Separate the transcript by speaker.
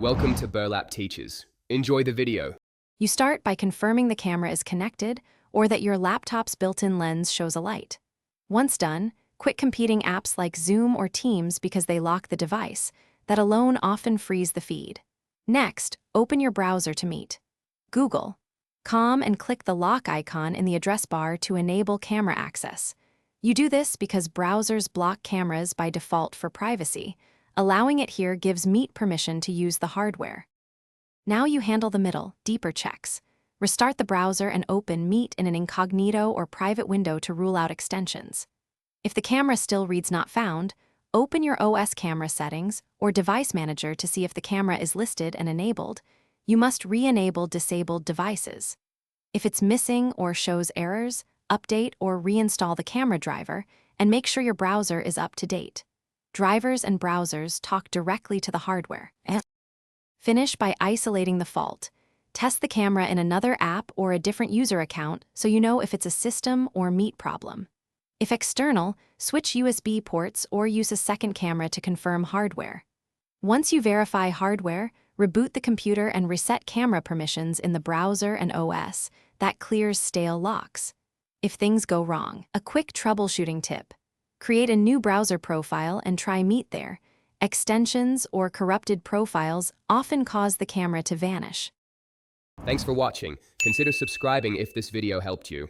Speaker 1: Welcome to Burlap Teachers. Enjoy the video.
Speaker 2: You start by confirming the camera is connected or that your laptop's built-in lens shows a light. Once done, quit competing apps like Zoom or Teams because they lock the device. That alone often frees the feed. Next, open your browser to meet Google. And click the lock icon in the address bar to enable camera access. You do this because browsers block cameras by default for privacy. Allowing it here gives Meet permission to use the hardware. Now you handle the middle, deeper checks. Restart the browser and open Meet in an incognito or private window to rule out extensions. If the camera still reads not found, open your OS camera settings or device manager to see if the camera is listed and enabled. You must re-enable disabled devices. If it's missing or shows errors, update or reinstall the camera driver and make sure your browser is up to date. Drivers and browsers talk directly to the hardware. Finish by isolating the fault. Test the camera in another app or a different user account so you know if it's a system or Meet problem. If external, switch USB ports or use a second camera to confirm hardware. Once you verify hardware, reboot the computer and reset camera permissions in the browser and OS. That clears stale locks. If things go wrong, a quick troubleshooting tip. Create a new browser profile and try Meet there. Extensions or corrupted profiles often cause the camera to vanish.
Speaker 1: Thanks for watching. Consider subscribing if this video helped you.